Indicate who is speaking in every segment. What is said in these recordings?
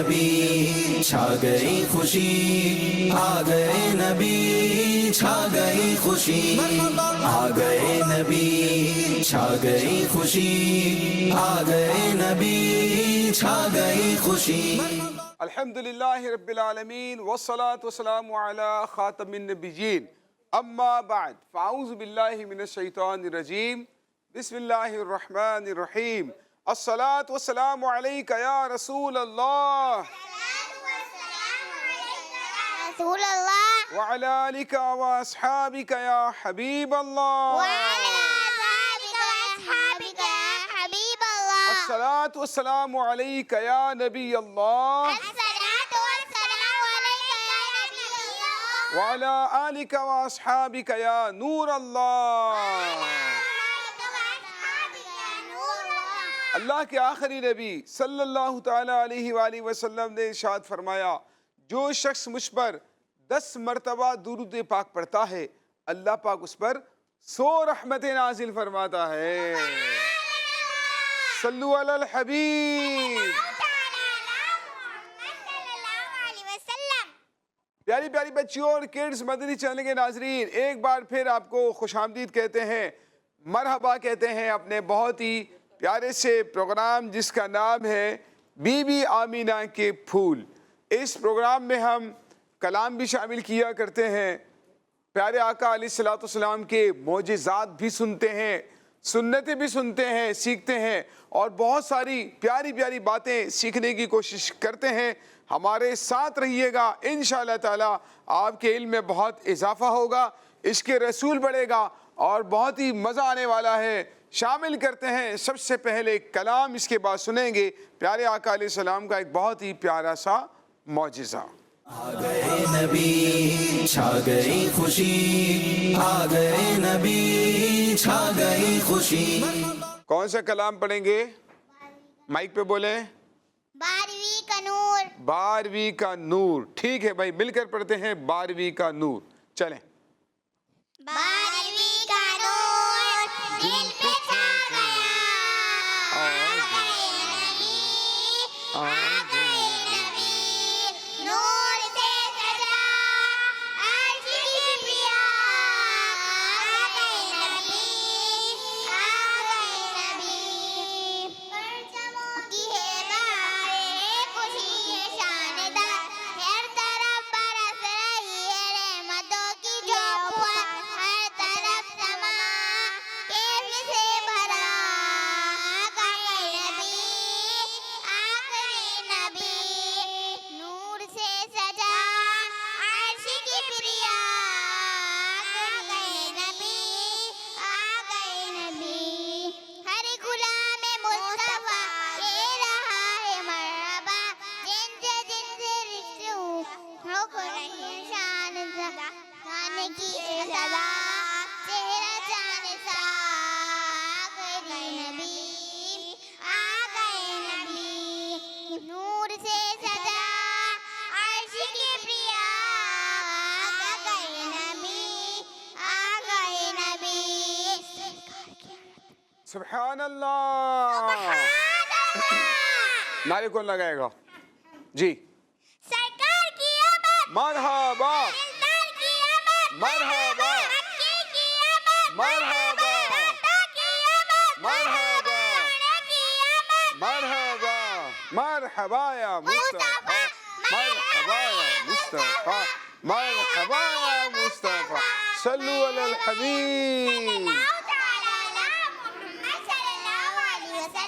Speaker 1: نبی چھا گئی خوشی، آ گئے نبی چھا گئی خوشی، آ گئے نبی چھا گئی خوشی، آ گئے نبی چھا گئی خوشی۔
Speaker 2: الحمدللہ رب العالمین والصلاة والسلام علی خاتم النبیین، اما بعد فاعوذ باللہ من الشیطان الرجیم، بسم اللہ الرحمن الرحیم۔ الصلاة والسلام علیک یا رسول اللہ
Speaker 3: رسول اللہ
Speaker 2: وعلی آلک واصحابک یا حبیب اللہ۔
Speaker 3: وعلى أصحابك وأصحابك يا حبيب الله.
Speaker 2: الصلاة والسلام علیک یا نبی اللہ
Speaker 3: الصلاة والسلام عليك يا نبي الله.
Speaker 2: وعلی آلک واصحابک یا نور اللہ۔
Speaker 3: وعلى أصحابك يا نور الله.
Speaker 2: اللہ کے آخری نبی صلی اللہ تعالیٰ علیہ وآلہ وسلم نے ارشاد فرمایا، جو شخص مجھ پر 10 مرتبہ درود پاک پڑھتا ہے، اللہ پاک اس پر 100 رحمتیں نازل فرماتا ہے۔ صلو علی الحبیب۔ پیاری پیاری بچیوں اور کڈز مدنی چینل کے ناظرین، ایک بار پھر آپ کو خوش آمدید کہتے ہیں، مرحبا کہتے ہیں اپنے بہت ہی پیارے سے پروگرام جس کا نام ہے بی بی آمینہ کے پھول۔ اس پروگرام میں ہم کلام بھی شامل کیا کرتے ہیں، پیارے آقا علیہ السلام کے معجزات بھی سنتے ہیں، سنتیں بھی سنتے ہیں، سیکھتے ہیں، اور بہت ساری پیاری پیاری باتیں سیکھنے کی کوشش کرتے ہیں۔ ہمارے ساتھ رہیے گا، انشاءاللہ تعالی آپ کے علم میں بہت اضافہ ہوگا، اس کے رسول بڑھے گا اور بہت ہی مزہ آنے والا ہے۔ شامل کرتے ہیں سب سے پہلے کلام، اس کے بعد سنیں گے پیارے آقا علیہ السلام کا ایک بہت ہی پیارا سا معجزہ۔
Speaker 1: آ گئے نبی چھا گئی خوشی، آ گئے نبی چھا گئی خوشی۔
Speaker 2: کون سا کلام پڑھیں گے؟ مائک پہ بولیں۔
Speaker 3: 12ویں کا نور۔
Speaker 2: 12ویں کا نور۔ ٹھیک ہے بھائی، مل کر پڑھتے ہیں 12ویں کا نور۔ چلیں۔
Speaker 3: 12ویں کا نور دل پہ چھا گیا، آ گئے نبی، آ گئے نبی، نور سے سجا عرش کی پریا، آ گئے نبی، آ گئے نبی، پرچموں کی ہے بہاریں، خوشی ہے شاندار، ہر طرف برس رہی ہے رحمتوں کی جوپر، ہر طرف سما کیف سے بھرا، آ گئے نبی، آ گئے نبی، نور سے سجا عرش کی پریا، آ گئے نبی، آ گئے نبی، ہر غلام مصطفیٰ کہہ رہا ہے مرحبا، جن سے رشتے ہو رہی شان زدہ، خانے کی سزا چہرہ جان سا، آ گئے نبی، آ گئے نبی، نور سے سجا عرش کی پریا، آ گئے نبی، آ گئے نبی،
Speaker 2: سبحان اللہ۔ نعرے کون لگائے گا؟ جی
Speaker 3: سرکار کی آمد،
Speaker 2: مرحبا،
Speaker 3: دلدار کی آمد،
Speaker 2: مرحبا،
Speaker 3: مکی کی آمد،
Speaker 2: مرحبا،
Speaker 3: داتا کی آمد،
Speaker 2: مرحبا،
Speaker 3: رانا کی آمد،
Speaker 2: مرحبا، مرحبا یا مصطفیٰ، مرحبا یا مصطفیٰ، مرحبا یا مصطفیٰ، صلو علی الحبیب۔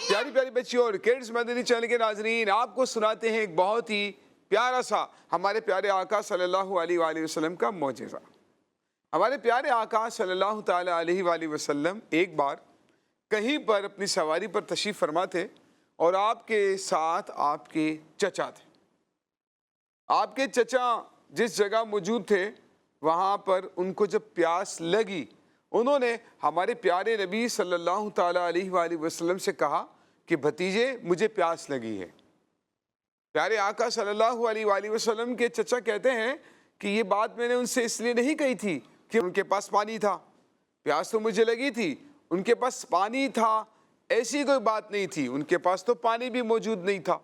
Speaker 2: پیاری پیاری بچیوں اور کڈز مدنی چینل کے ناظرین، آپ کو سناتے ہیں ایک بہت ہی پیارا سا ہمارے پیارے آقا صلی اللہ علیہ وآلہ وسلم کا معجزہ۔ ہمارے پیارے آقا صلی اللہ تعالیٰ علیہ وآلہ وسلم ایک بار کہیں پر اپنی سواری پر تشریف فرما تھے، اور آپ کے ساتھ آپ کے چچا تھے۔ آپ کے چچا جس جگہ موجود تھے، وہاں پر ان کو جب پیاس لگی، انہوں نے ہمارے پیارے نبی صلی اللہ تعالیٰ علیہ وآلہ وسلم سے کہا کہ بھتیجے مجھے پیاس لگی ہے۔ پیارے آقا صلی اللہ علیہ وآلہ وسلم کے چچا کہتے ہیں کہ یہ بات میں نے ان سے اس لیے نہیں کہی تھی کہ ان کے پاس پانی تھا، پیاس تو مجھے لگی تھی، ان کے پاس پانی تھا، ایسی کوئی بات نہیں تھی، ان کے پاس تو پانی بھی موجود نہیں تھا،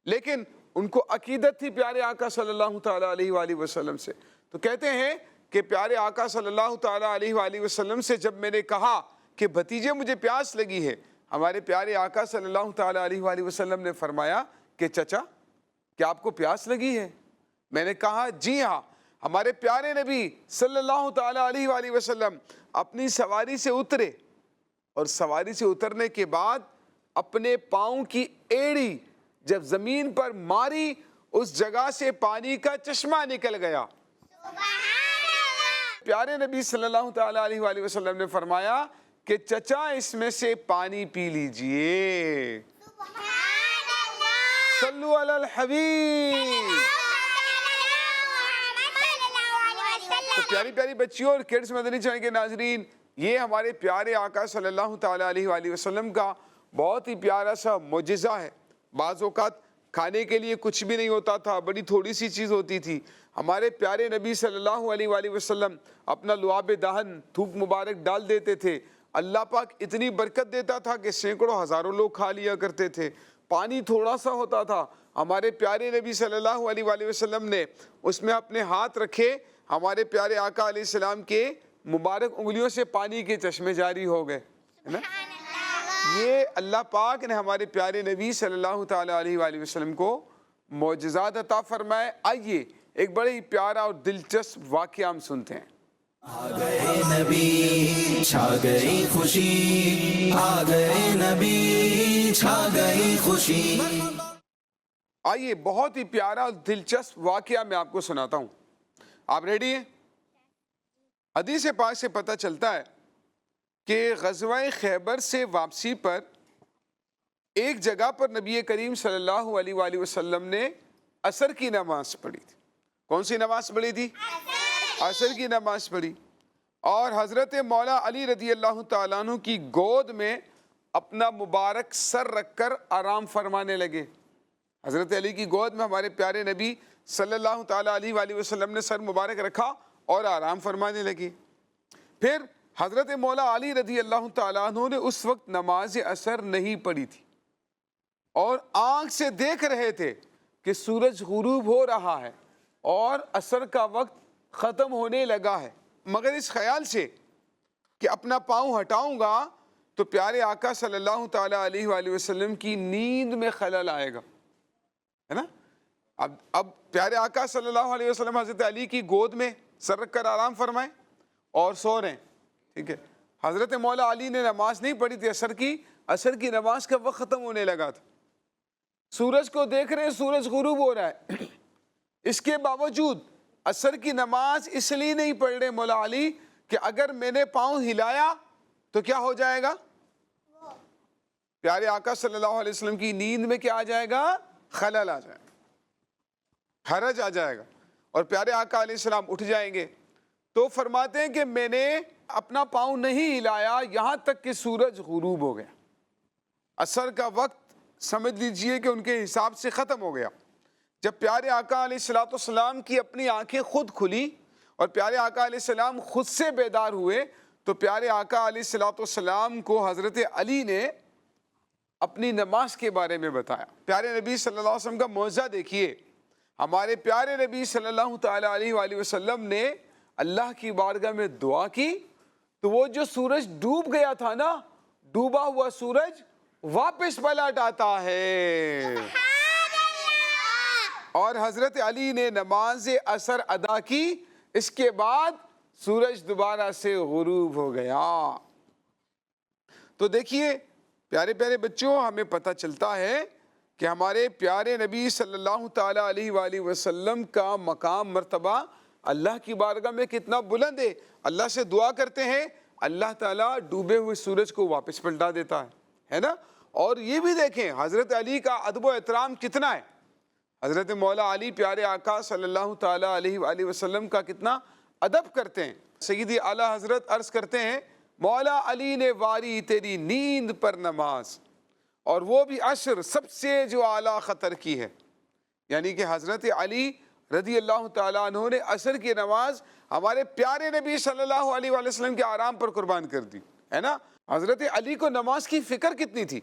Speaker 2: لیکن ان کو عقیدت تھی پیارے آقا صلی اللہ تعالیٰ علیہ وآلہ وسلم سے. تو کہتے ہیں کہ پیارے آقا صلی اللہ تعالیٰ علیہ وآلہ وسلم سے جب میں نے کہا کہ بھتیجے مجھے پیاس لگی ہے، ہمارے پیارے آقا صلی اللہ تعالیٰ علیہ وآلہ وسلم نے فرمایا کہ چچا کیا آپ کو پیاس لگی ہے؟ میں نے کہا جی ہاں. ہمارے پیارے نبی صلی اللہ تعالیٰ علیہ وآلہ وسلم اپنی سواری سے اترے اور سواری سے اترنے کے بعد اپنے پاؤں کی ایڑی جب زمین پر ماری، اس جگہ سے پانی کا چشمہ نکل گیا. پیارے نبی صلی اللہ تعالیٰ علیہ وآلہ وسلم نے فرمایا کہ چچا اس میں سے پانی پی لیجئے. صلو علی الحبیب. تو پیاری پیاری بچیوں اور کڈس مدنی چینل کے ناظرین، یہ ہمارے پیارے آقا صلی اللہ تعالیٰ علیہ وآلہ وسلم کا بہت ہی پیارا سا معجزہ ہے. بعض اوقات کھانے کے لیے کچھ بھی نہیں ہوتا تھا، بڑی تھوڑی سی چیز ہوتی تھی. ہمارے پیارے نبی صلی اللہ علیہ وآلہ وسلم اپنا لعاب دہن تھوک مبارک ڈال دیتے تھے. اللہ پاک اتنی برکت دیتا تھا کہ سینکڑوں ہزاروں لوگ کھا لیا کرتے تھے. پانی تھوڑا سا ہوتا تھا، ہمارے پیارے نبی صلی اللہ علیہ وآلہ وسلم نے اس میں اپنے ہاتھ رکھے، ہمارے پیارے آقا علیہ السلام کے مبارک انگلیوں سے پانی کے چشمے جاری ہو گئے. ہے نا؟ یہ اللہ پاک نے ہمارے پیارے نبی صلی اللہ تعالیٰ علیہ وآلہ وسلم کو معجزات عطا فرمائے. آئیے ایک بڑے ہی پیارا اور دلچسپ واقعہ ہم سنتے ہیں.
Speaker 1: آ گئے نبی چھا گئی خوشی، آ گئے نبی چھا گئی خوشی.
Speaker 2: آئیے بہت ہی پیارا اور دلچسپ واقعہ میں آپ کو سناتا ہوں. آپ ریڈی ہیں؟ حدیث پاک سے پتہ چلتا ہے کہ غزوہ خیبر سے واپسی پر ایک جگہ پر نبی کریم صلی اللہ علیہ وآلہ وسلم نے عصر کی نماز پڑھی تھی. کون سی نماز پڑھی تھی؟ عصر کی نماز پڑھی، اور حضرت مولا علی رضی اللہ تعالیٰ عنہ کی گود میں اپنا مبارک سر رکھ کر آرام فرمانے لگے. حضرت علی کی گود میں ہمارے پیارے نبی صلی اللہ تعالیٰ علیہ وآلہ وسلم نے سر مبارک رکھا اور آرام فرمانے لگے. پھر حضرت مولا علی رضی اللہ تعالیٰ عنہ نے اس وقت نماز عصر نہیں پڑھی تھی اور آنکھ سے دیکھ رہے تھے کہ سورج غروب ہو رہا ہے اور عصر کا وقت ختم ہونے لگا ہے، مگر اس خیال سے کہ اپنا پاؤں ہٹاؤں گا تو پیارے آقا صلی اللہ تعالیٰ علیہ وآلہ وسلم کی نیند میں خلل آئے گا. ہے نا؟ اب پیارے آقا صلی اللہ علیہ وسلم حضرت علی کی گود میں سر رکھ کر آرام فرمائیں اور سو رہے ہیں. ٹھیک ہے، حضرت مولا علی نے نماز نہیں پڑھی تھی عصر کی نماز کا وقت ختم ہونے لگا تھا. سورج کو دیکھ رہے ہیں، سورج غروب ہو رہا ہے، اس کے باوجود عصر کی نماز اس لیے نہیں پڑھ رہے مولا علی کہ اگر میں نے پاؤں ہلایا تو کیا ہو جائے گا؟ پیارے آقا صلی اللہ علیہ وسلم کی نیند میں کیا آ جائے گا؟ خلل آ جائے گا، حرج آ جائے گا، اور پیارے آقا علیہ السلام اٹھ جائیں گے. تو فرماتے ہیں کہ میں نے اپنا پاؤں نہیں ہلایا یہاں تک کہ سورج غروب ہو گیا. عصر کا وقت سمجھ لیجئے کہ ان کے حساب سے ختم ہو گیا. جب پیارے آقا علیہ السلام کی اپنی آنکھیں خود کھلی اور پیارے آقا علیہ السلام خود سے بیدار ہوئے تو پیارے آقا علیہ السلام کو حضرت علی نے اپنی نماز کے بارے میں بتایا. پیارے نبی صلی اللہ علیہ وسلم کا معجزہ دیکھیے. ہمارے پیارے نبی صلی اللہ تعالیٰ علیہ وآلہ وسلم نے اللہ کی بارگاہ میں دعا کی تو وہ جو سورج ڈوب گیا تھا نا، ڈوبا ہوا سورج واپس پلٹ آتا ہے. اور حضرت علی نے نماز عصر ادا کی، اس کے بعد سورج دوبارہ سے غروب ہو گیا. تو دیکھیے پیارے پیارے بچوں، ہمیں پتہ چلتا ہے کہ ہمارے پیارے نبی صلی اللہ تعالیٰ علیہ وآلہ وسلم کا مقام مرتبہ اللہ کی بارگاہ میں کتنا بلند ہے. اللہ سے دعا کرتے ہیں، اللہ تعالیٰ ڈوبے ہوئے سورج کو واپس پلٹا دیتا ہے نا. اور یہ بھی دیکھیں حضرت علی کا ادب و احترام کتنا ہے. حضرت مولا علی پیارے آقا صلی اللہ تعالیٰ علیہ وآلہ وسلم کا کتنا ادب کرتے ہیں. سیدی اعلیٰ حضرت عرض کرتے ہیں، مولا علی نے واری تیری نیند پر نماز، اور وہ بھی عصر سب سے جو اعلیٰ خطر کی ہے. یعنی کہ حضرت علی رضی اللہ تعالیٰ عنہ نے عصر کی نماز ہمارے پیارے نبی صلی اللہ علیہ وآلہ وسلم کے آرام پر قربان کر دی ہے نا. حضرت علی کو نماز کی فکر کتنی تھی.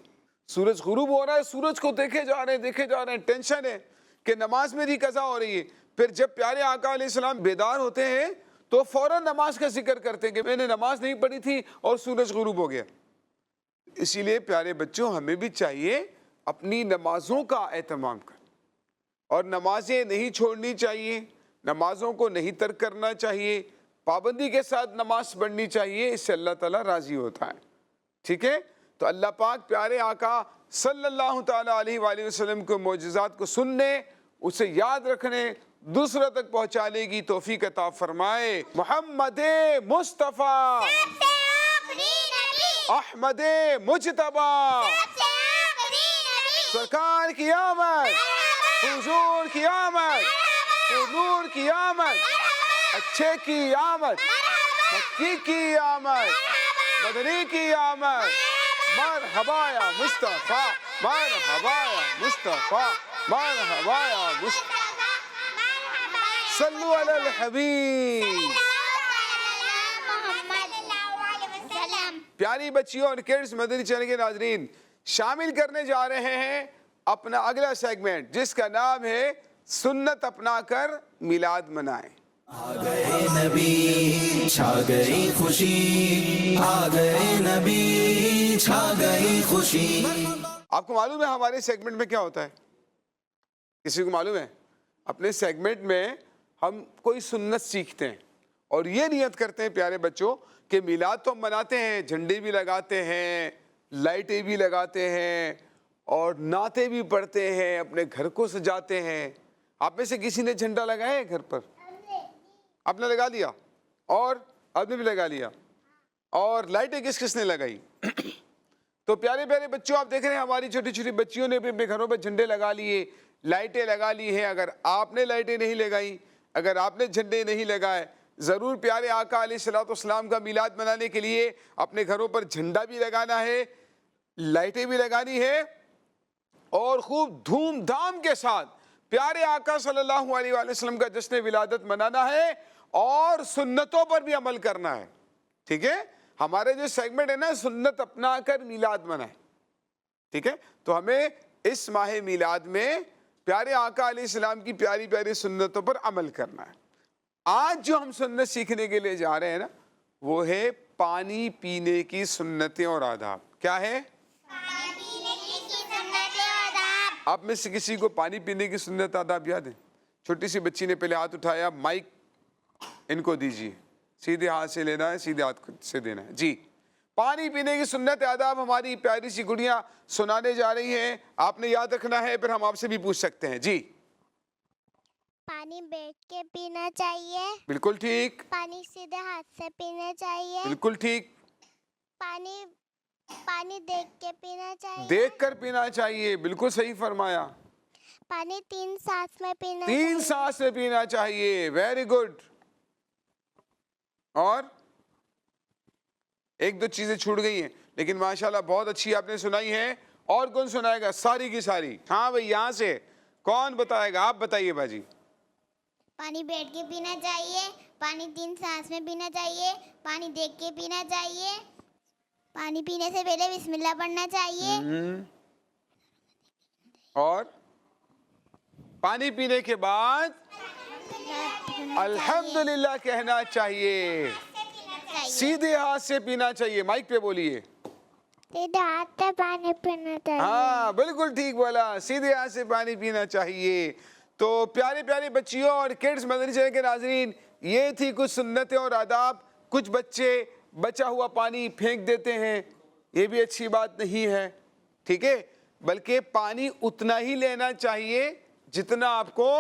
Speaker 2: سورج غروب ہو رہا ہے، سورج کو دیکھے جا رہے ہیں، ٹینشن ہے کہ نماز میری قضا ہو رہی ہے. پھر جب پیارے آقا علیہ السلام بیدار ہوتے ہیں تو فوراً نماز کا ذکر کرتے ہیں کہ میں نے نماز نہیں پڑھی تھی اور سورج غروب ہو گیا. اسی لیے پیارے بچوں ہمیں بھی چاہیے اپنی نمازوں کا اہتمام کریں اور نمازیں نہیں چھوڑنی چاہیے, نمازوں کو نہیں ترک کرنا چاہیے, پابندی کے ساتھ نماز پڑھنی چاہیے, اس سے اللہ تعالیٰ راضی ہوتا ہے. ٹھیک ہے, تو اللہ پاک پیارے آقا صلی اللہ تعالیٰ علیہ وآلہ وسلم کے معجزات کو سننے, اسے یاد رکھنے, دوسروں تک پہنچانے کی توفیق عطا فرمائے. محمد مصطفیٰ احمد مجتبیٰ سرکار کی آمد, حضور کی آمد, حضور کی آمد, اچھے کی آمد, مکی کی آمد, مدنی کی آمد. مرحبا یا مصطفیٰ, مرحبا یا مصطفیٰ, مرحبا یا مصطفیٰ. صلو علی الحبیب. پیاری بچیوں اور کڈز مدنی چینل کے ناظرین, شامل کرنے جا رہے ہیں اپنا اگلا سیگمنٹ جس کا نام ہے سنت اپنا کر میلاد منائیں.
Speaker 1: آ گئے نبی چھا گئی خوشی, آ گئے نبی چھا گئی خوشی.
Speaker 2: آپ کو معلوم ہے ہمارے سیگمنٹ میں کیا ہوتا ہے؟ کسی کو معلوم ہے؟ اپنے سیگمنٹ میں ہم کوئی سنت سیکھتے ہیں اور یہ نیت کرتے ہیں پیارے بچوں کہ میلاد تو ہم مناتے ہیں, جھنڈے بھی لگاتے ہیں, لائٹیں بھی لگاتے ہیں اور نعتیں بھی پڑھتے ہیں, اپنے گھر کو سجاتے ہیں. آپ میں سے کسی نے جھنڈا لگایا ہے گھر پر؟ آپ نے لگا لیا, اور آپ نے بھی لگا لیا, اور لائٹیں کس کس نے لگائی؟ تو پیارے پیارے بچوں آپ دیکھ رہے ہیں ہماری چھوٹی چھوٹی بچیوں نے بھی اپنے گھروں پہ جھنڈے لگا لیے, لائٹیں لگا لی ہیں. اگر آپ نے لائٹیں نہیں لگائیں, اگر آپ نے جھنڈے نہیں لگائے, ضرور پیارے آقا علیہ السلام کا میلاد منانے کے لیے اپنے گھروں پر جھنڈا بھی لگانا ہے, لائٹیں بھی لگانی ہے, اور خوب دھوم دھام کے ساتھ پیارے آقا صلی اللہ علیہ وآلہ وسلم کا جشن ولادت منانا ہے اور سنتوں پر بھی عمل کرنا ہے. ٹھیک ہے, ہمارے جو سیگمنٹ ہے نا سنت اپنا کر میلاد منائیں. ٹھیک ہے, تو ہمیں اس ماہ میلاد میں پیارے آقا علیہ السلام کی پیاری پیاری سنتوں پر عمل کرنا ہے. آج جو ہم سنت سیکھنے کے لیے جا رہے ہیں نا وہ ہے پانی پینے کی سنتیں اور آداب. کیا ہے؟ آپ میں سے کسی کو پانی پینے کی سنت آداب یاد ہے؟ چھوٹی سی بچی نے پہلے ہاتھ اٹھایا, مائک ان کو دیجیے, سیدھے ہاتھ سے لینا ہے, سیدھے ہاتھ سے دینا ہے. جی, پانی پینے کی سنت آداب ہماری پیاری سی گڑیاں سنانے جا رہی ہیں, آپ نے یاد رکھنا ہے, پھر ہم آپ سے بھی پوچھ سکتے ہیں. جی,
Speaker 3: پانی بیٹھ کے پینا چاہیے.
Speaker 2: بالکل ٹھیک.
Speaker 3: پانی سیدھے ہاتھ سے پینا چاہیے.
Speaker 2: بالکل ٹھیک.
Speaker 3: پانی دیکھ کے پینا چاہیے.
Speaker 2: دیکھ کر پینا چاہیے, بالکل صحیح فرمایا.
Speaker 3: پانی 3 سانس میں پینا
Speaker 2: 3 سانس میں پینا چاہیے, ویری گڈ. اور ایک دو چیزیں چھوٹ گئی ہیں لیکن ماشاءاللہ بہت اچھی آپ نے سنائی ہیں. اور کون سنائے گا ساری کی ساری؟ ہاں بھائی, یہاں سے کون بتائے گا؟ آپ بتائیے باجی.
Speaker 3: پانی بیٹھ کے پینا چاہیے, پانی 3 سانس میں پینا چاہیے, پانی دیکھ کے پینا چاہیے, پانی پینے سے پہلے بسم اللہ پڑھنا چاہیے,
Speaker 2: اور پانی پینے کے بعد الحمدللہ کہنا چاہیے. سیدھے ہاتھ سے پینا چاہیے. مائک پہ بولیے.
Speaker 3: سیدھے ہاتھ سے پانی پینا چاہیے.
Speaker 2: ہاں بالکل ٹھیک بولا, سیدھے ہاتھ سے پانی پینا چاہیے. تو پیارے پیارے بچیوں اور کڈز مدنی چینل کے ناظرین, یہ تھی کچھ سنتیں اور آداب. کچھ بچے بچا ہوا پانی پھینک دیتے ہیں, یہ بھی اچھی بات نہیں ہے. ٹھیک ہے, بلکہ پانی اتنا ہی لینا چاہیے جتنا آپ کو.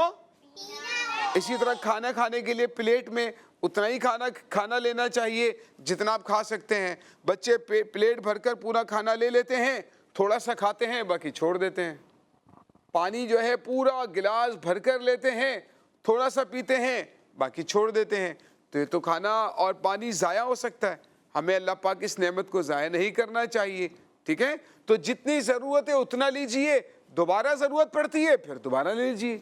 Speaker 2: اسی طرح کھانا کھانے کے لیے پلیٹ میں اتنا ہی کھانا لینا چاہیے جتنا آپ کھا سکتے ہیں. بچے پلیٹ بھر کر پورا کھانا لے لیتے ہیں, تھوڑا سا کھاتے ہیں باقی چھوڑ دیتے ہیں. پانی جو ہے پورا گلاس بھر کر لیتے ہیں, تھوڑا سا پیتے ہیں باقی چھوڑ دیتے ہیں. تو یہ تو کھانا اور پانی ضائع ہو سکتا ہے. ہمیں اللہ پاک اس نعمت کو ضائع نہیں کرنا چاہیے. ٹھیک ہے, تو جتنی ضرورت ہے اتنا لیجئے, دوبارہ ضرورت پڑتی ہے پھر دوبارہ لے لیجئے.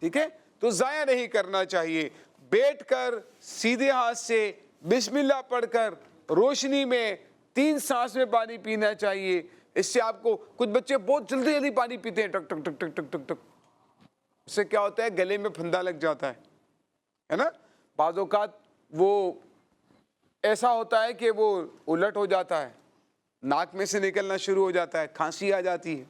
Speaker 2: ٹھیک ہے, تو ضائع نہیں کرنا چاہیے. بیٹھ کر سیدھے ہاتھ سے بسم اللہ پڑھ کر روشنی میں 3 سانس میں پانی پینا چاہیے. اس سے آپ کو, کچھ بچے بہت جلدی جلدی پانی پیتے ہیں, ٹک ٹک ٹک ٹک ٹک ٹک ٹک. اس سے کیا ہوتا ہے گلے میں پھندا لگ جاتا ہے نا. بعض اوقات وہ ایسا ہوتا ہے کہ وہ الٹ ہو جاتا ہے, ناک میں سے نکلنا شروع ہو جاتا ہے, کھانسی آ جاتی ہے,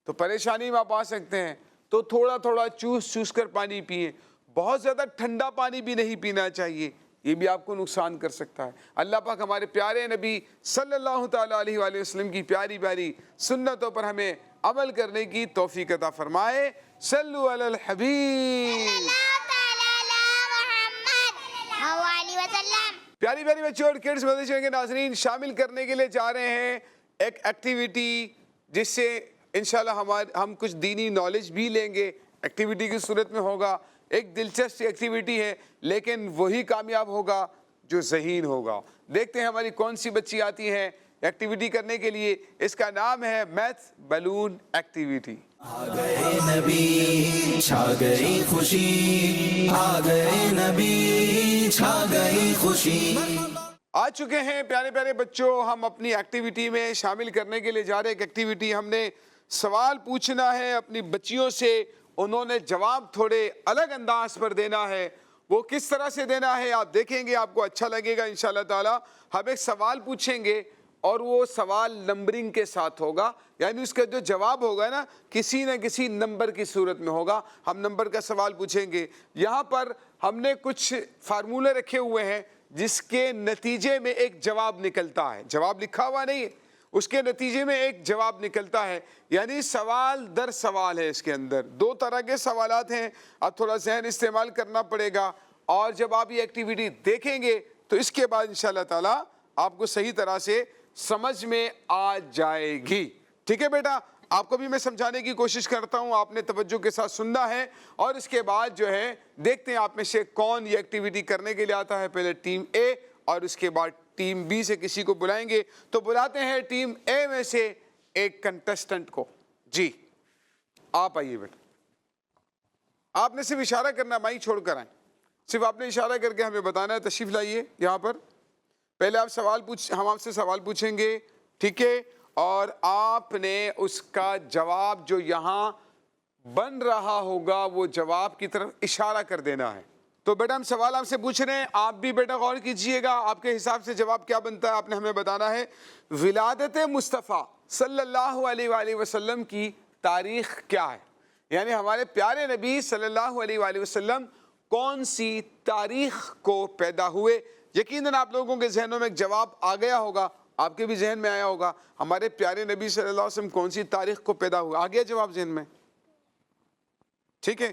Speaker 2: تو پریشانی میں آپ آ سکتے ہیں. تو تھوڑا تھوڑا چوس چوس کر پانی پئیں. بہت زیادہ ٹھنڈا پانی بھی نہیں پینا چاہیے, یہ بھی آپ کو نقصان کر سکتا ہے. اللہ پاک ہمارے پیارے نبی صلی اللہ تعالیٰ علیہ وآلہ وسلم کی پیاری پیاری سنتوں پر ہمیں عمل کرنے کی توفیق عطا فرمائے. صلو علی الحبیب. پیاری پیاری بچوں اور کڈس مدرسے کے ناظرین, شامل کرنے کے لیے جا رہے ہیں ایک ایکٹیویٹی جس سے انشاءاللہ ہم کچھ دینی نالج بھی لیں گے. ایکٹیویٹی کی صورت میں ہوگا, ایک دلچسپ ایکٹیویٹی ہے, لیکن وہی کامیاب ہوگا جو ذہین ہوگا. دیکھتے ہیں ہماری کون سی بچی آتی ہیں ایکٹیویٹی کرنے کے لیے. اس کا نام ہے میتھ بلون ایکٹیویٹی.
Speaker 1: آ گئے نبی چھا گئی خوشی, آ گئے نبی چھا گئی خوشی.
Speaker 2: آ چکے ہیں پیارے پیارے بچوں, ہم اپنی ایکٹیویٹی میں شامل کرنے کے لیے جا رہے ہیں. ایک ایکٹیویٹی, ہم نے سوال پوچھنا ہے اپنی بچیوں سے, انہوں نے جواب تھوڑے الگ انداز پر دینا ہے. وہ کس طرح سے دینا ہے آپ دیکھیں گے, آپ کو اچھا لگے گا انشاءاللہ تعالی. ہم ایک سوال پوچھیں گے اور وہ سوال نمبرنگ کے ساتھ ہوگا, یعنی اس کا جو جواب ہوگا نا کسی نہ کسی نمبر کی صورت میں ہوگا. ہم نمبر کا سوال پوچھیں گے. یہاں پر ہم نے کچھ فارمولے رکھے ہوئے ہیں جس کے نتیجے میں ایک جواب نکلتا ہے. جواب لکھا ہوا نہیں ہے, اس کے نتیجے میں ایک جواب نکلتا ہے, یعنی سوال در سوال ہے. اس کے اندر دو طرح کے سوالات ہیں, اب تھوڑا ذہن استعمال کرنا پڑے گا. اور جب آپ یہ ایکٹیویٹی دیکھیں گے تو اس کے بعد انشاءاللہ تعالی آپ کو صحیح طرح سے سمجھ میں آ جائے گی. ٹھیک ہے بیٹا, آپ کو بھی میں سمجھانے کی کوشش کرتا ہوں, آپ نے توجہ کے ساتھ سننا ہے. اور اس کے بعد جو ہے دیکھتے ہیں آپ میں سے کون یہ ایکٹیویٹی کرنے کے لیے آتا ہے. پہلے ٹیم اے اور اس کے بعد ٹیم بی سے کسی کو بلائیں گے. تو بلاتے ہیں ٹیم اے میں سے ایک کنٹسٹنٹ کو. جی آپ آئیے بیٹا, آپ نے صرف اشارہ کرنا, مائک چھوڑ کر آئیں, صرف آپ نے اشارہ کر کے ہمیں بتانا ہے. تشریف لائیے یہاں پر. پہلے آپ ہم آپ سے سوال پوچھیں گے, ٹھیک ہے, اور آپ نے اس کا جواب جو یہاں بن رہا ہوگا وہ جواب کی طرف اشارہ کر دینا ہے. تو بیٹا ہم سوال آپ سے پوچھ رہے ہیں, آپ بھی بیٹا غور کیجئے گا, آپ کے حساب سے جواب کیا بنتا ہے آپ نے ہمیں بتانا ہے. ولادت مصطفیٰ صلی اللہ علیہ وآلہ وسلم کی تاریخ کیا ہے, یعنی ہمارے پیارے نبی صلی اللہ علیہ وآلہ وسلم کون سی تاریخ کو پیدا ہوئے. یقیناً آپ لوگوں کے ذہنوں میں ایک جواب آ گیا ہوگا, آپ کے بھی ذہن میں آیا ہوگا ہمارے پیارے نبی صلی اللہ علیہ وسلم کون سی تاریخ کو پیدا ہوئے. آ گیا جواب ذہن میں, ٹھیک ہے.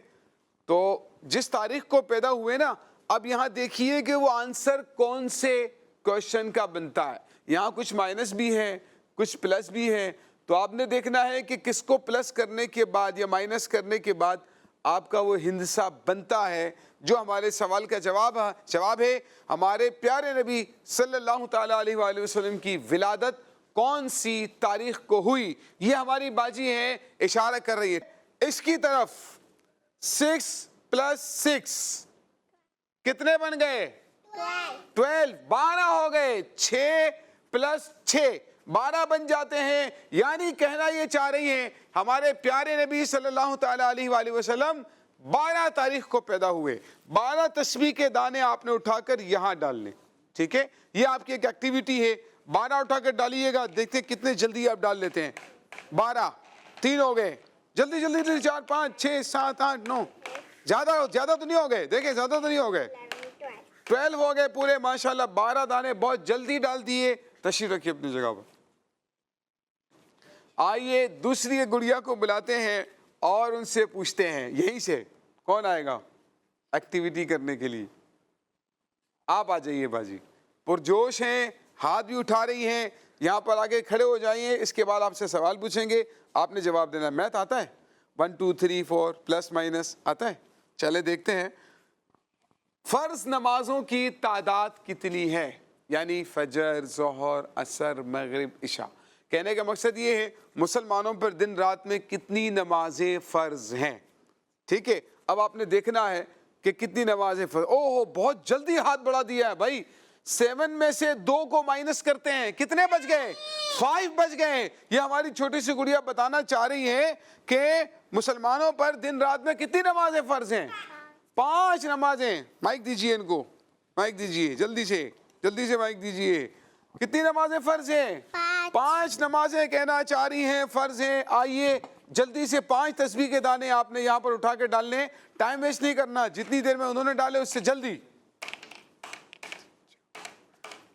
Speaker 2: تو جس تاریخ کو پیدا ہوئے نا, اب یہاں دیکھیے کہ وہ آنسر کون سے کوشچن کا بنتا ہے. یہاں کچھ مائنس بھی ہے, کچھ پلس بھی ہے, تو آپ نے دیکھنا ہے کہ کس کو پلس کرنے کے بعد یا مائنس کرنے کے بعد آپ کا وہ ہندسہ بنتا ہے جو ہمارے سوال کا جواب ہے. ہمارے پیارے نبی صلی اللہ تعالیٰ علیہ وآلہ وسلم کی ولادت کون سی تاریخ کو ہوئی, یہ ہماری باجی ہیں اشارہ کر رہی ہے اس کی طرف. 6 + 6 کتنے بن گئے؟ 12. 12 ہو گئے. 6 + 6 12 بن جاتے ہیں. یعنی کہنا یہ چاہ رہی ہیں ہمارے پیارے نبی صلی اللہ تعالیٰ علیہ وآلہ وسلم 12 تاریخ کو پیدا ہوئے. 12 تسبیح کے دانے آپ نے اٹھا کر یہاں ڈال لیں, ٹھیک ہے. یہ آپ کی ایک ایکٹیویٹی ہے, 12 اٹھا کر ڈالیے گا, دیکھتے ہیں کتنے جلدی آپ ڈال لیتے ہیں. 12 3 ہو گئے, جلدی جلدی 4 5 6 7 8 9 زیادہ تو نہیں ہو گئے, دیکھیں زیادہ تو نہیں ہو گئے, 12 ہو گئے پورے ماشاءاللہ. 12 دانے بہت جلدی ڈال دیے. تشریف رکھیے اپنی جگہ پر. آئیے دوسری گڑیا کو بلاتے ہیں اور ان سے پوچھتے ہیں, یہیں سے کون آئے گا ایکٹیویٹی کرنے کے لیے؟ آپ آ جائیے باجی, پرجوش ہیں, ہاتھ بھی اٹھا رہی ہیں, یہاں پر آگے کھڑے ہو جائیے. اس کے بعد آپ سے سوال پوچھیں گے, آپ نے جواب دینا. میتھ آتا ہے 1 2 3 4 پلس مائنس آتا ہے؟ چلے دیکھتے ہیں. فرض نمازوں کی تعداد کتنی ہے, یعنی فجر, ظہر, عصر, مغرب, عشاء. کہنے کا مقصد یہ ہے مسلمانوں پر دن رات میں کتنی نمازیں فرض ہیں, ٹھیک ہے. اب آپ نے دیکھنا ہے کہ کتنی نمازیں فرض. اوہ بہت جلدی ہاتھ بڑھا دیا ہے بھائی. 7 میں سے 2 کو مائنس کرتے ہیں, کتنے بچ گئے؟ 5 بج گئے. یہ ہماری چھوٹی سی گڑیا بتانا چاہ رہی ہے کہ مسلمانوں پر دن رات میں کتنی نمازیں فرض ہیں؟ 5 نمازیں. مائک دیجئے ان کو, مائک دیجئے جلدی سے مائک دیجئے. کتنی نمازیں فرض ہیں؟ 5 نمازیں کہنا چاہ رہی ہیں فرض ہیں. آئیے جلدی سے 5 تسبیح کے دانے آپ نے یہاں پر اٹھا کے ڈالنے. ٹائم ویسٹ نہیں کرنا, جتنی دیر میں انہوں نے ڈالے اس سے جلدی.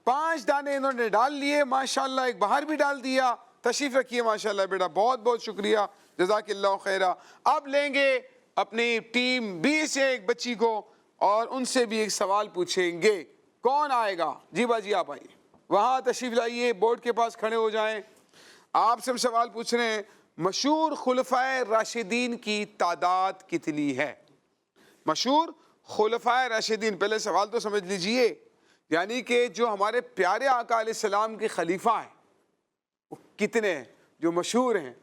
Speaker 2: 5 دانے انہوں نے ڈال لیے ماشاءاللہ. ایک باہر بھی ڈال دیا. تشریف رکھیے ماشاءاللہ بیٹا, بہت بہت شکریہ, جزاک اللہ خیرہ. اب لیں گے اپنی ٹیم بی سے ایک بچی کو اور ان سے بھی ایک سوال پوچھیں گے. کون آئے گا؟ جی باجی آپ آئیے, وہاں تشریف لائیے, بورڈ کے پاس کھڑے ہو جائیں. آپ سے ہم سوال پوچھ رہے ہیں, مشہور خلفائے راشدین کی تعداد کتنی ہے؟ مشہور خلفائے راشدین, پہلے سوال تو سمجھ لیجئے, یعنی کہ جو ہمارے پیارے آقا علیہ السلام کے خلیفہ ہیں وہ کتنے ہیں جو مشہور ہیں,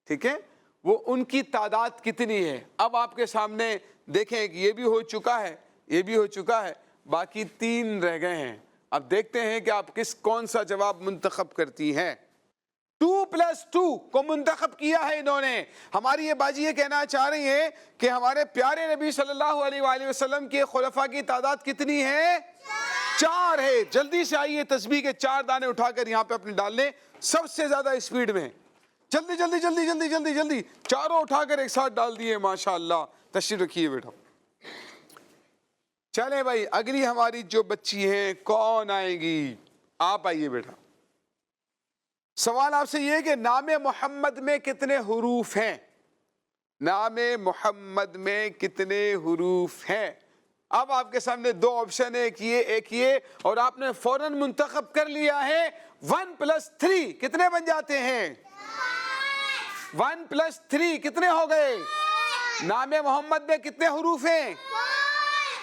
Speaker 2: ٹھیک ہے, وہ ان کی تعداد کتنی ہے؟ اب آپ کے سامنے دیکھیں کہ یہ بھی ہو چکا ہے, یہ بھی ہو چکا ہے, باقی 3 رہ گئے ہیں. اب دیکھتے ہیں کہ آپ کون سا جواب منتخب کرتی ہیں. 2+2 کو منتخب کیا ہے انہوں نے. ہماری یہ باجی یہ کہنا چاہ رہی ہیں کہ ہمارے پیارے نبی صلی اللہ علیہ وآلہ وسلم کے خلفاء کی تعداد کتنی ہے؟ 4 ہے. جلدی سے آئیے, تسبیح کے 4 دانے اٹھا کر یہاں پہ اپنے ڈال لیں سب سے زیادہ اسپیڈ میں. جلدی جلدی جلدی جلدی جلدی جلدی, چاروں اٹھا کر ایک ساتھ ڈال دیے ماشاءاللہ. تشریف رکھیے بیٹا. چلیں بھائی, اگلی ہماری جو بچی ہیں کون آئے گی؟ آپ آئیے بیٹا. سوال آپ سے یہ ہے کہ نام محمد میں کتنے حروف ہیں؟ نام محمد میں کتنے حروف ہیں؟ اب آپ کے سامنے 2 آپشن ہے, ایک یہ, اور آپ نے فوراً منتخب کر لیا ہے. 1+3 کتنے بن جاتے ہیں؟ 1+3 کتنے ہو گئے؟ نام محمد میں کتنے حروف ہیں؟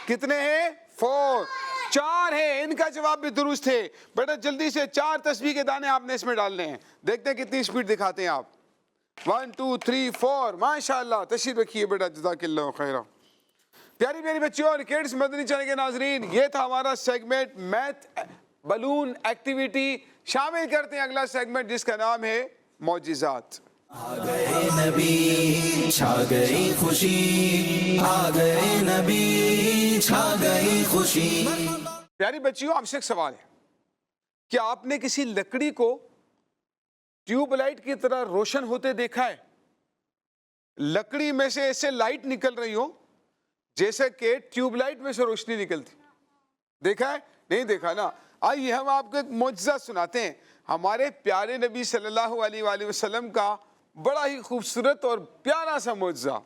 Speaker 2: کتنے ہیں؟ 4. 4 ہیں. ان کا جواب بھی درست ہے. بیٹا جلدی سے 4 تسبیح کے دانے آپ نے اس میں ڈالنے ہیں. دیکھتے ہیں کتنی اسپیڈ دکھاتے ہیں آپ. 1 2 3 4 ماشاءاللہ. تشریف رکھیے بیٹا, جزاک اللہ خیرہ. پیاری پیاری بچیوں اور کڈس مدنی چینل کے ناظرین, یہ تھا ہمارا سیگمنٹ میتھ بلون ایکٹیویٹی. شامل کرتے ہیں اگلا سیگمنٹ جس کا نام ہے معجزات.
Speaker 1: آ گئے نبی چھا گئی خوشی, آ گئے نبی چھا گئی خوشی.
Speaker 2: پیاری بچیوں, آپ سے ایک سوال ہے, کیا آپ نے کسی لکڑی کو ٹیوب لائٹ کی طرح روشن ہوتے دیکھا ہے؟ لکڑی میں سے ایسے لائٹ نکل رہی ہو جیسے کہ ٹیوب لائٹ میں سے روشنی نکلتی. دیکھا ہے؟ نہیں دیکھا نا. آئیے ہم آپ کو ایک معجزہ سناتے ہیں. ہمارے پیارے نبی صلی اللہ علیہ وآلہ وسلم کا بڑا ہی خوبصورت اور پیارا سا معجزہ.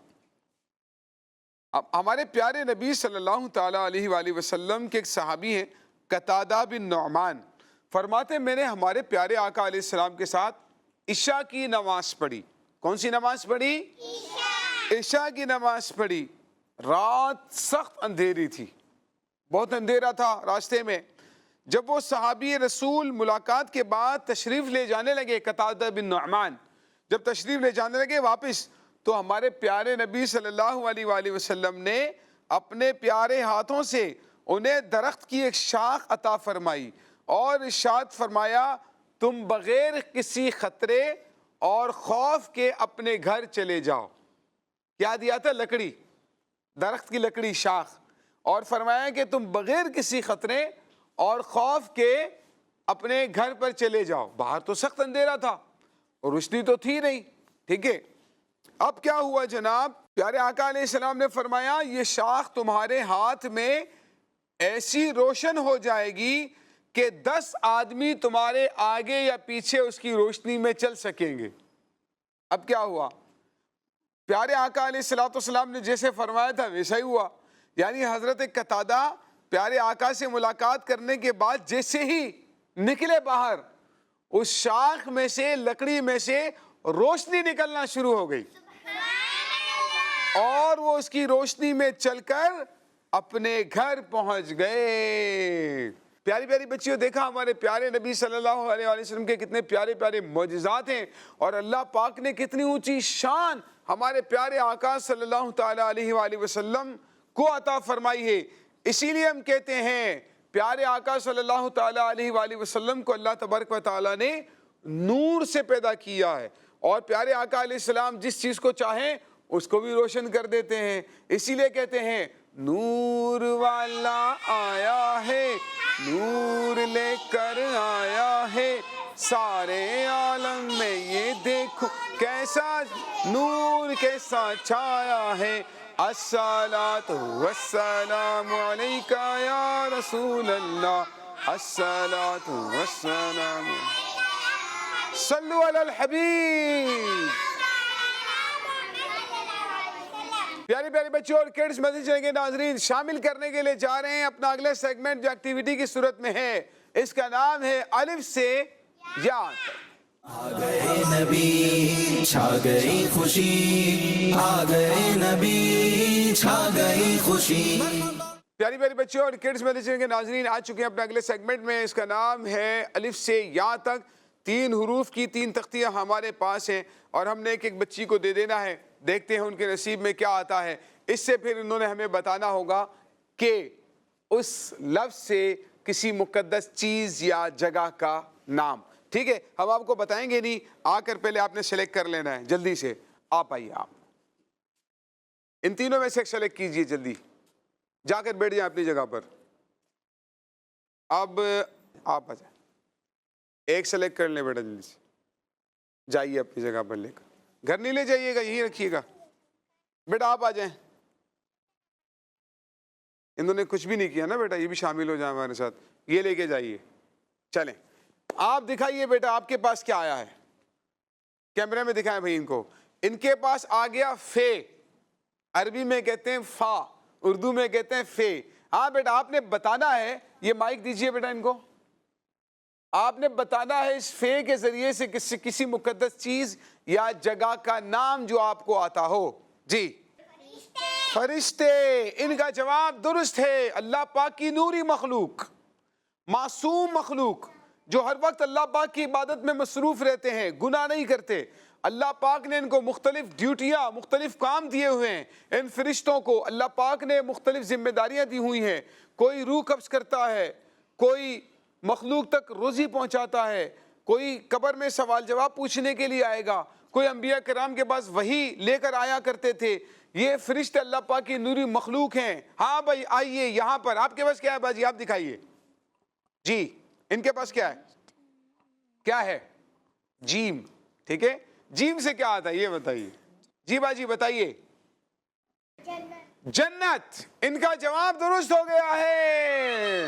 Speaker 2: ہمارے پیارے نبی صلی اللہ تعالیٰ علیہ وآلہ وسلم کے ایک صحابی ہیں قتادہ بن نعمان, فرماتے میں نے ہمارے پیارے آقا علیہ السلام کے ساتھ عشاء کی نماز پڑھی. کون سی نماز پڑھی؟ عشاء کی نماز پڑھی. رات سخت اندھیری تھی, بہت اندھیرا تھا راستے میں. جب وہ صحابی رسول ملاقات کے بعد تشریف لے جانے لگے, قتادہ بن نعمان جب تشریف لے جانے لگے واپس, تو ہمارے پیارے نبی صلی اللہ علیہ وآلہ وسلم نے اپنے پیارے ہاتھوں سے انہیں درخت کی ایک شاخ عطا فرمائی اور ارشاد فرمایا, تم بغیر کسی خطرے اور خوف کے اپنے گھر چلے جاؤ. کیا دیا تھا؟ لکڑی, درخت کی لکڑی, شاخ, اور فرمایا کہ تم بغیر کسی خطرے اور خوف کے اپنے گھر پر چلے جاؤ. باہر تو سخت اندھیرا تھا اور روشنی تو تھی نہیں, ٹھیک ہے. اب کیا ہوا جناب؟ پیارے آقا علیہ السلام نے فرمایا, یہ شاخ تمہارے ہاتھ میں ایسی روشن ہو جائے گی کہ 10 آدمی تمہارے آگے یا پیچھے اس کی روشنی میں چل سکیں گے. اب کیا ہوا؟ پیارے آقا علیہ السلام نے جیسے فرمایا تھا ویسا ہی ہوا. یعنی حضرت قتادہ پیارے آقا سے ملاقات کرنے کے بعد جیسے ہی نکلے باہر, اس شاخ میں سے, لکڑی میں سے روشنی نکلنا شروع ہو گئی اور وہ اس کی روشنی میں چل کر اپنے گھر پہنچ گئے. پیاری پیاری بچیوں, دیکھا ہمارے پیارے نبی صلی اللہ علیہ وسلم کے کتنے پیارے پیارے معجزات ہیں, اور اللہ پاک نے کتنی اونچی شان ہمارے پیارے آقا صلی اللہ تعالیٰ علیہ وآلہ وسلم کو عطا فرمائی ہے. اسی لیے ہم کہتے ہیں پیارے آقا صلی اللہ تعالیٰ علیہ وآلہ وسلم کو اللہ تبارک و تعالیٰ نے نور سے پیدا کیا ہے، اور پیارے آقا علیہ السلام جس چیز کو چاہیں اس کو بھی روشن کر دیتے ہیں. اسی لیے کہتے ہیں نور والا آیا ہے، نور لے کر آیا ہے، سارے عالم میں یہ دیکھو کیسا نور کیسا چھایا ہے. الصلاۃ والسلام علیک یا رسول اللہ، الصلاۃ والسلام. صلو علی الحبیب. پیارے پیارے بچوں اور کڈز مدنی چینل کے ناظرین، شامل کرنے کے لیے جا رہے ہیں اپنا اگلا سیگمنٹ جو ایکٹیویٹی کی صورت میں ہے. اس کا نام ہے الف سے یا تک.
Speaker 1: آ گئے نبی چھا گئی خوشی، آ گئے نبی چھا گئی خوشی.
Speaker 2: پیاری پیاری بچوں اور کڈز مدنی چینل کے ناظرین، آ چکے ہیں اپنے اگلے سیگمنٹ میں. اس کا نام ہے الف سے یا تک. 3 حروف کی 3 تختیاں ہمارے پاس ہیں اور ہم نے ایک ایک بچی کو دے دینا ہے. دیکھتے ہیں ان کے نصیب میں کیا آتا ہے. اس سے پھر انہوں نے ہمیں بتانا ہوگا کہ اس لفظ سے کسی مقدس چیز یا جگہ کا نام. ٹھیک ہے، ہم آپ کو بتائیں گے نہیں، آ کر پہلے آپ نے سلیکٹ کر لینا ہے. جلدی سے آپ آئیے، آپ ان تینوں میں سے سلیکٹ کیجئے، جلدی جا کر بیٹھ جائیں اپنی جگہ پر. اب آپ آ جائیں، ایک سلیکٹ کر لیں بیٹا، جلدی سے جائیے اپنی جگہ پر لے کر. گھر نہیں لے جائیے گا، یہیں رکھیے گا. بیٹا آپ آ جائیں. انہوں نے کچھ بھی نہیں کیا نا بیٹا، یہ بھی شامل ہو جائیں ہمارے ساتھ. یہ لے کے جائیے. چلیں آپ دکھائیے بیٹا آپ کے پاس کیا آیا ہے. کیمرے میں دکھائیں بھائی ان کو. ان کے پاس آ گیا فے. عربی میں کہتے ہیں فا، اردو میں کہتے ہیں فے. ہاں بیٹا آپ نے بتانا ہے، یہ مائک دیجئے بیٹا ان کو. آپ نے بتانا ہے اس فے کے ذریعے سے کسی مقدس چیز یا جگہ کا نام جو آپ کو آتا ہو. جی فرشتے. ان کا جواب درست ہے. اللہ پاک کی نوری مخلوق، معصوم مخلوق جو ہر وقت اللہ پاک کی عبادت میں مصروف رہتے ہیں، گناہ نہیں کرتے. اللہ پاک نے ان کو مختلف ڈیوٹیاں، مختلف کام دیے ہوئے ہیں. ان فرشتوں کو اللہ پاک نے مختلف ذمہ داریاں دی ہوئی ہیں. کوئی روح قبض کرتا ہے، کوئی مخلوق تک روزی پہنچاتا ہے، کوئی قبر میں سوال جواب پوچھنے کے لیے آئے گا، کوئی انبیاء کرام کے پاس وحی لے کر آیا کرتے تھے. یہ فرشتے اللہ پاک کی نوری مخلوق ہیں. ہاں بھائی آئیے یہاں پر. آپ کے پاس کیا ہے باجی؟ آپ دکھائیے. جی ان کے پاس کیا ہے؟ کیا ہے؟ جیم. ٹھیک ہے، جیم سے کیا آتا ہے یہ بتائیے. جی باجی بتائیے. جنت. ان کا جواب درست ہو گیا ہے.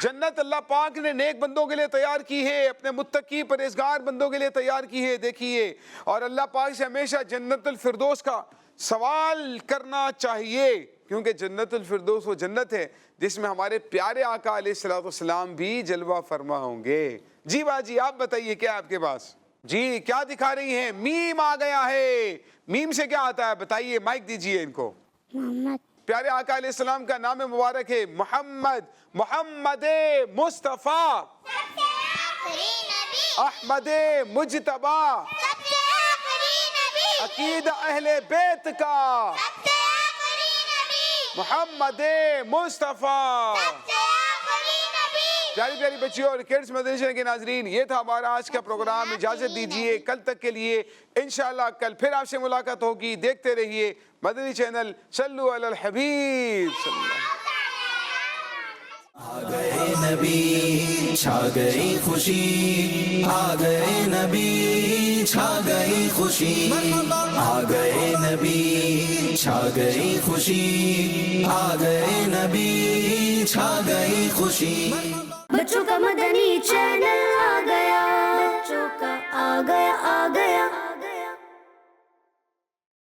Speaker 2: جنت اللہ پاک نے نیک بندوں کے لیے تیار کی ہے، اپنے متقی پرہیزگار بندوں کے لیے تیار کی ہے. دیکھیے، اور اللہ پاک سے ہمیشہ جنت الفردوس کا سوال کرنا چاہیے، کیونکہ جنت الفردوس وہ جنت ہے جس میں ہمارے پیارے آقا علیہ السلام بھی جلوہ فرما ہوں گے. جی باجی آپ بتائیے کیا آپ کے پاس؟ جی کیا دکھا رہی ہیں؟ میم آ گیا ہے. میم سے کیا آتا ہے بتائیے، مائک دیجئے ان کو.
Speaker 3: محمد.
Speaker 2: پیارے آقا علیہ السلام کا نام مبارک ہے محمد. محمد مصطفیٰ، احمد مجتبیٰ، عقید اہل بیت کا محمد مصطفیٰ. پیاری پیاری بچیوں اور کڈز مدنی چینل کے ناظرین، یہ تھا ہمارا آج کا پروگرام. اجازت دیجیے کل تک کے لیے. انشاءاللہ کل پھر آپ سے ملاقات ہوگی. دیکھتے رہیے مدنی چینل. صلو علی الحبیب صلی اللہ.
Speaker 1: آ گئے نبی چھا گئی خوشی، آ گئے نبی چھا گئی خوشی، آ گئے نبی چھا گئی خوشی، آ گئے نبی چھا گئی خوشی.
Speaker 4: بچوں کا مدنی چینل آ گیا، بچوں کا آ گیا.